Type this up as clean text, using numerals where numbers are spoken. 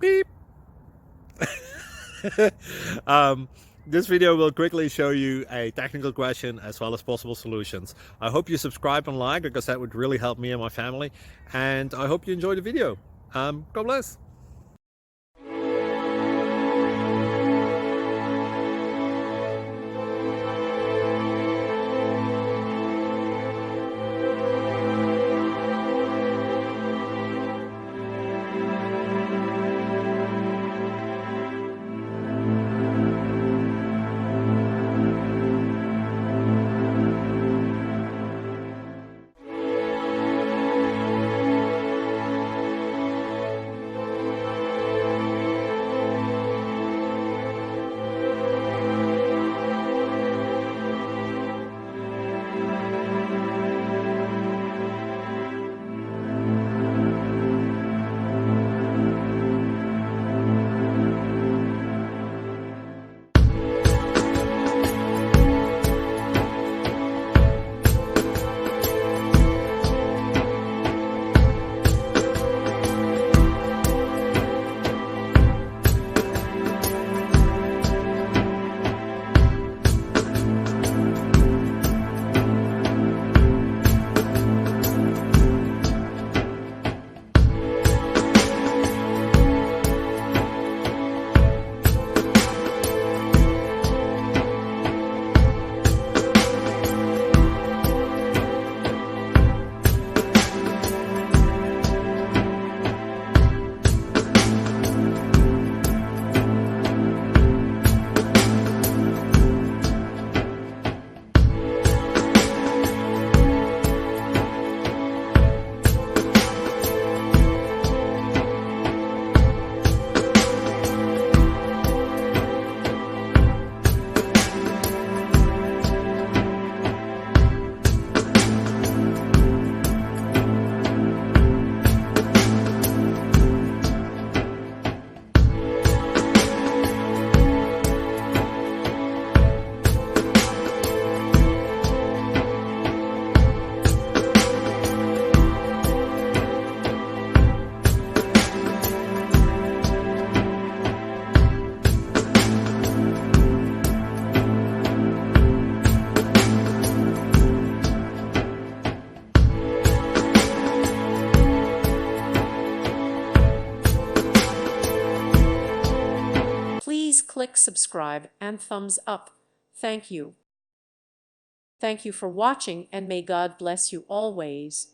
Beep. um, this video will quickly show you a technical question as well as possible solutions. I hope you subscribe and like, because that would really help me and my family. And I hope you enjoy the video. God bless. Please click subscribe and thumbs up. Thank you. Thank you for watching, and may God bless you always.